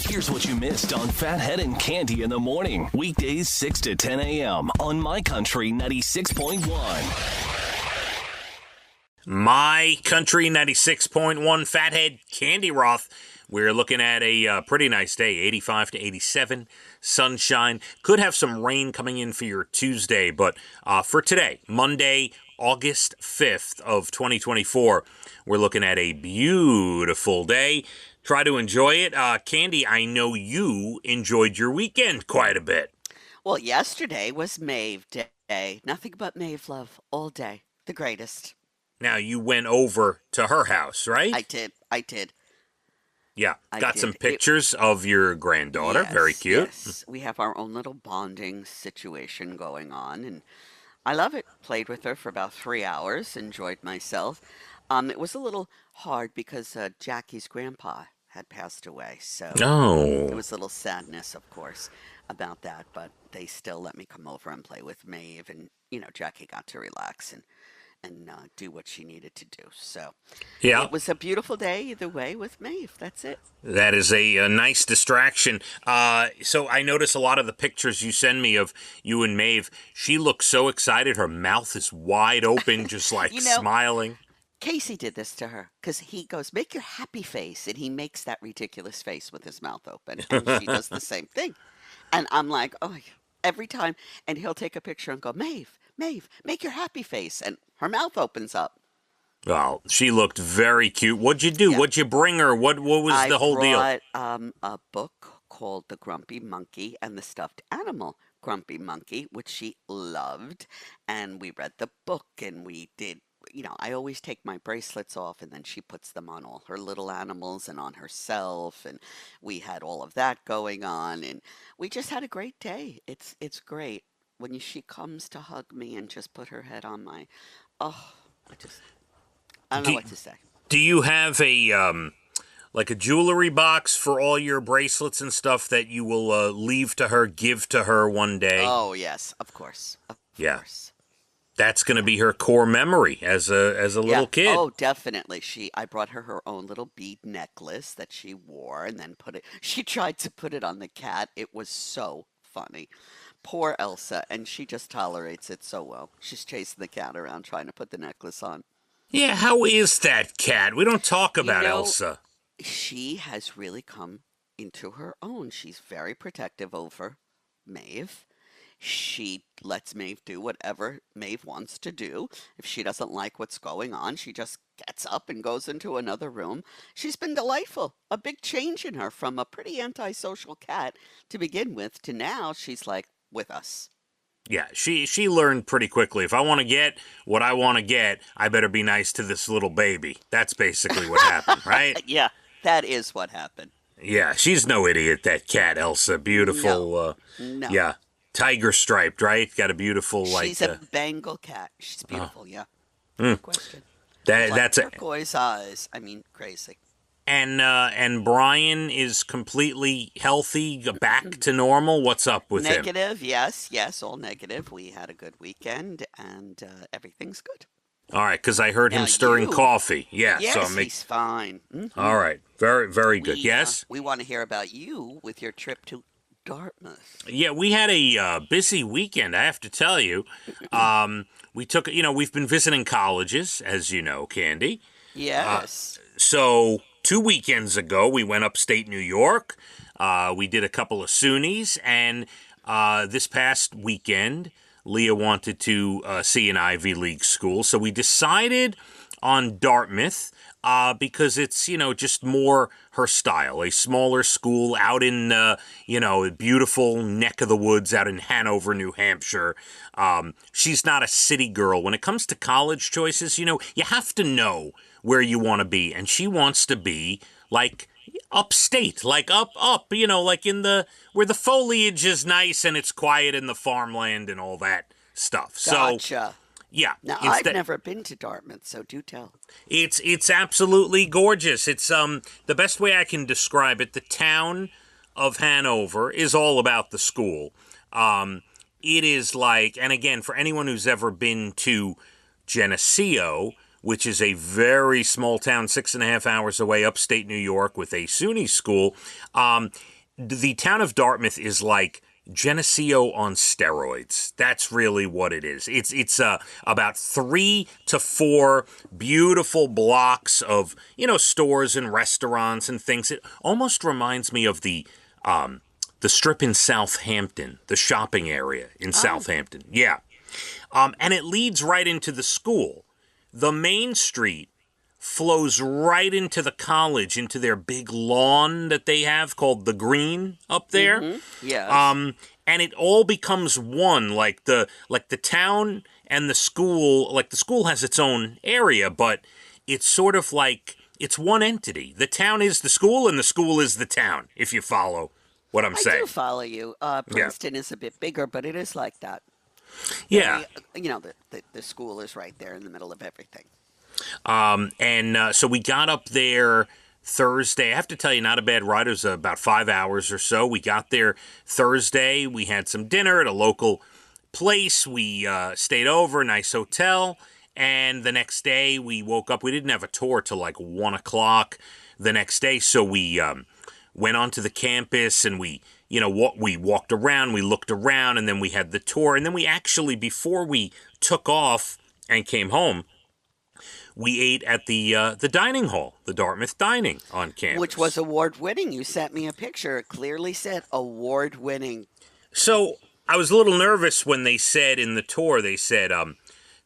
Here's what you missed on Phathead and Cande in the morning. Weekdays 6 to 10 a.m. on My Country 96.1. My Country 96.1 Phathead Cande Roth. We're looking at a pretty nice day, 85 to 87, sunshine. Could have some rain coming in for your Tuesday, but for today, Monday, August 5th of 2024, we're looking at a beautiful day. Try to enjoy it. Cande, I know you enjoyed your weekend quite a bit. Well, yesterday was Maeve Day. Nothing but Maeve love all day. The greatest. Now, you went over to her house, right? I did. Yeah, I got did. some pictures of your granddaughter. Yes, Very cute. Yes, we have our own little bonding situation going on, and I love it. Played with her for about 3 hours. Enjoyed myself. It was a little hard because Jackie's grandpa had passed away, so Oh. there was a little sadness, of course, about that. But they still let me come over and play with Maeve, and Jackie got to relax and do what she needed to do. So Yeah. it was a beautiful day either way with Maeve. That's it. That is a nice distraction. So I notice a lot of the pictures you send me of you and Maeve. She looks so excited. Her mouth is wide open, just like smiling. Casey did this to her because he goes, make your happy face. And he makes that ridiculous face with his mouth open. And she does the same thing. And I'm like, oh, every time. And he'll take a picture and go, Maeve, make your happy face. And her mouth opens up. Well, she looked very cute. What'd you do? Yeah. What'd you bring her? What was the whole deal? I brought a book called The Grumpy Monkey and the Stuffed Animal Grumpy Monkey, which she loved. And we read the book and we did. I always take my bracelets off and then she puts them on all her little animals and on herself. And we had all of that going on. And we just had a great day. It's great. When she comes to hug me and just put her head on my, I don't know what to say. Do you have a like a jewelry box for all your bracelets and stuff that you will leave to her, give to her one day? Oh yes, of course. Of course. That's going to be her core memory as a little kid. Oh, definitely. I brought her own little bead necklace that she wore and then she tried to put it on the cat. It was so funny. Poor Elsa, and she just tolerates it so well. She's chasing the cat around trying to put the necklace on. Yeah, how is that cat? We don't talk about Elsa. She has really come into her own. She's very protective over Maeve. She lets Maeve do whatever Maeve wants to do. If she doesn't like what's going on, she just gets up and goes into another room. She's been delightful. A big change in her from a pretty antisocial cat to begin with to now she's like with us. Yeah, she learned pretty quickly. If I want to get what I want to get, I better be nice to this little baby. That's basically what happened, right? Yeah, that is what happened. Yeah, she's no idiot, that cat, Elsa. Beautiful. No. Yeah, tiger striped, right? Got a beautiful, She's a Bengal cat. She's beautiful, yeah. No question. That's turquoise eyes. I mean, crazy. And Brian is completely healthy, back to normal. What's up with him? Negative, yes, all negative. We had a good weekend, and everything's good. All right, because I heard him stirring coffee. Yeah, yes, he's fine. Mm-hmm. All right, very, very good. Yes? We want to hear about you with your trip to Dartmouth. Yeah, we had a busy weekend, I have to tell you. We took, we've been visiting colleges, as you know, Cande. Yes. So 2 weekends ago, we went upstate New York. We did a couple of SUNYs, and this past weekend, Leah wanted to see an Ivy League school, so we decided on Dartmouth because it's, just more her style. A smaller school out in, a beautiful neck of the woods out in Hanover, New Hampshire. She's not a city girl. When it comes to college choices, you have to know where you want to be, and she wants to be like upstate, like up, like in where the foliage is nice and it's quiet in the farmland and all that stuff. Gotcha. So, yeah. Now, I've never been to Dartmouth, so do tell. It's absolutely gorgeous. It's the best way I can describe it. The town of Hanover is all about the school. It is like, and again, for anyone who's ever been to Geneseo, which is a very small town, 6.5 hours away, upstate New York, with a SUNY school, the town of Dartmouth is like Geneseo on steroids. That's really what it is. It's about 3 to 4 beautiful blocks of stores and restaurants and things. It almost reminds me of the strip in Southampton, the shopping area in Southampton. Yeah, and it leads right into the school. The main street flows right into the college, into their big lawn that they have called the Green up there. Mm-hmm. Yes. And it all becomes one, like the town and the school. Like the school has its own area, but it's sort of like it's one entity. The town is the school, and the school is the town. If you follow what I'm saying. I do follow you. Princeton is a bit bigger, but it is like that. Yeah. The school is right there in the middle of everything. So we got up there Thursday. I have to tell you, not a bad ride. It was about 5 hours or so. We got there Thursday. We had some dinner at a local place. We stayed over, nice hotel. And the next day we woke up. We didn't have a tour till like 1 o'clock the next day. So we went onto the campus and we walked around, we looked around, and then we had the tour. And then we actually, before we took off and came home, we ate at the dining hall, the Dartmouth Dining on campus. Which was award-winning. You sent me a picture. It clearly said award-winning. So I was a little nervous when they said in the tour, they said,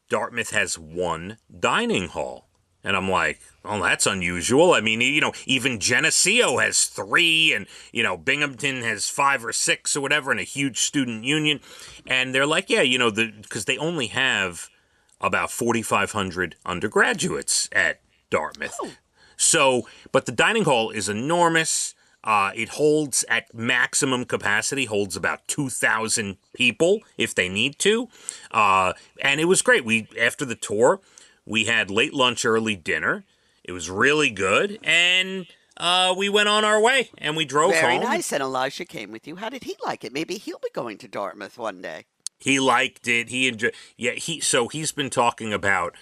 Dartmouth has 1 dining hall. And I'm like, oh, that's unusual. I mean, even Geneseo has 3, and, Binghamton has 5 or 6 or whatever, and a huge student union. And they're like, yeah, because they only have about 4,500 undergraduates at Dartmouth. Oh. So, but the dining hall is enormous. It holds at maximum capacity, holds about 2,000 people if they need to. And it was great. After the tour, we had late lunch, early dinner. It was really good. And we went on our way and we drove home. Very nice. And Elijah came with you. How did he like it? Maybe he'll be going to Dartmouth one day. He liked it. He enjoyed. Yeah. He's been talking about,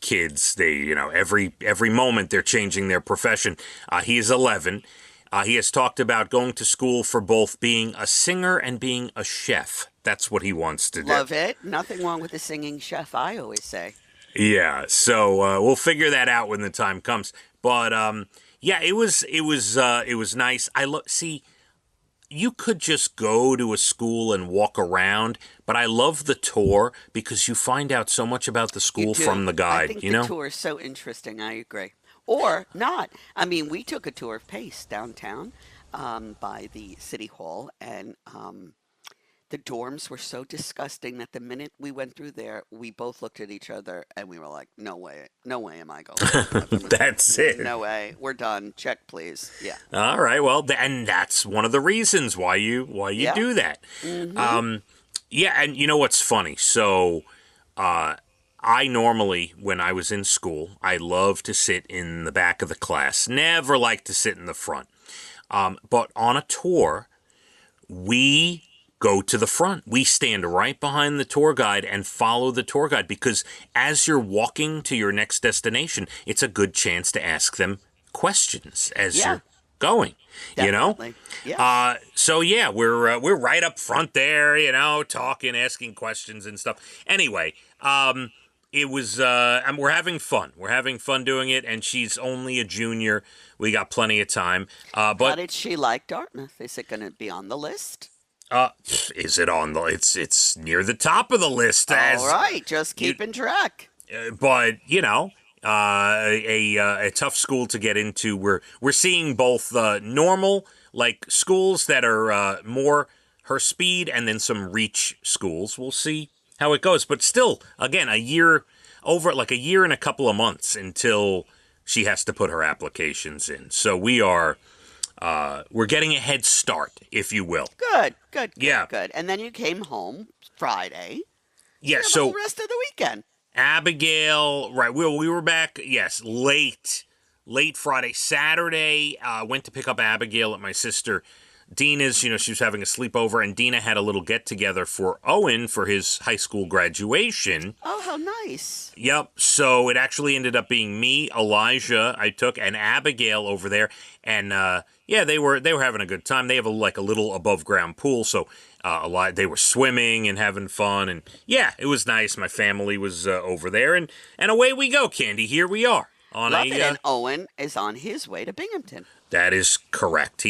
kids. They, every moment they're changing their profession. He is 11. He has talked about going to school for both being a singer and being a chef. That's what he wants to do. Love it. Nothing wrong with a singing chef, I always say. Yeah. So we'll figure that out when the time comes. But yeah, it was nice. See. You could just go to a school and walk around, but I love the tour because you find out so much about the school from the guide. I think the tour is so interesting. I agree. Or not. I mean, we took a tour of Pace downtown by the city hall, and the dorms were so disgusting that the minute we went through there, we both looked at each other and we were like, no way am I going. That's it. No way. We're done. Check, please. Yeah. All right. Well, and that's one of the reasons why you do that. Mm-hmm. Yeah. And you know what's funny? So I normally, when I was in school, I love to sit in the back of the class. Never like to sit in the front. But on a tour, we go to the front. We stand right behind the tour guide and follow the tour guide because as you're walking to your next destination, it's a good chance to ask them questions as you're going. Definitely. Yes. So yeah, we're right up front there, talking, asking questions and stuff. Anyway, it was and we're having fun. We're having fun doing it, and she's only a junior. We got plenty of time. But how did she like Dartmouth? Is it going to be on the list? Is it on the? It's near the top of the list. All right, just keeping track. But a tough school to get into. We're seeing both normal like schools that are more her speed, and then some reach schools. We'll see how it goes. But still, again, a year and a couple of months until she has to put her applications in. So we're getting a head start, if you will. Good. And then you came home Friday. Yeah, so the rest of the weekend. Abigail, right? We were back. Yes, late Friday, Saturday. Went to pick up Abigail at my sister Dina's, she was having a sleepover, and Dina had a little get-together for Owen for his high school graduation. Oh, how nice. Yep, so it actually ended up being me, Elijah, I took, and Abigail over there, and they were having a good time. They have a little above-ground pool, so they were swimming and having fun, and yeah, it was nice. My family was over there, and away we go, Candy. Here we are. Love it, and Owen is on his way to Binghamton. That is correct.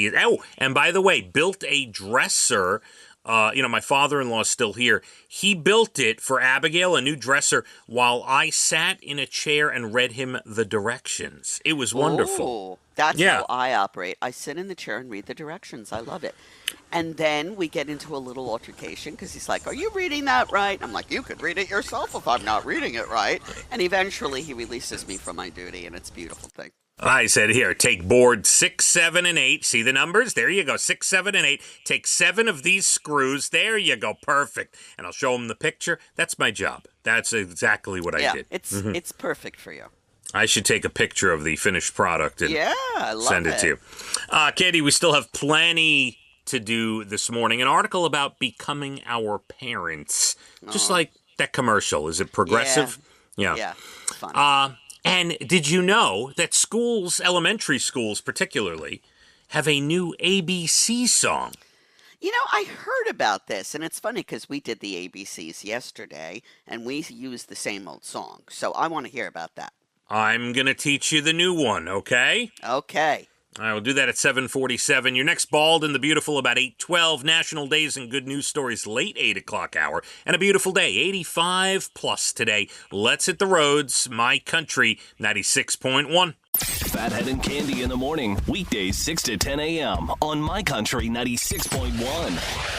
And by the way, built a dresser. My father-in-law is still here. He built it for Abigail, a new dresser, while I sat in a chair and read him the directions. It was wonderful. Oh, that's how I operate. I sit in the chair and read the directions. I love it. And then we get into a little altercation because he's like, "Are you reading that right?" I'm like, "You could read it yourself if I'm not reading it right." And eventually he releases me from my duty, and it's a beautiful thing. I said, here, take board 6, 7, and 8. See the numbers? There you go, 6, 7, and 8. Take 7 of these screws. There you go, perfect. And I'll show him the picture. That's my job. That's exactly what I did. It's perfect for you. I should take a picture of the finished product and I love send it to you. Katie, we still have plenty to do this morning. An article about becoming our parents. Just like that commercial. Is it progressive? Yeah. Yeah, it's fun. And did you know that schools, elementary schools particularly, have a new ABC song? I heard about this, and it's funny because we did the ABCs yesterday, and we used the same old song. So I want to hear about that. I'm going to teach you the new one, okay? Okay. I will do that at 7:47. Your next Bald and the Beautiful about 8:12. National Days and Good News Stories late 8 o'clock hour. And a beautiful day, 85 plus today. Let's hit the roads. My Country 96.1. Phathead and Cande in the morning. Weekdays 6 to 10 a.m. on My Country 96.1.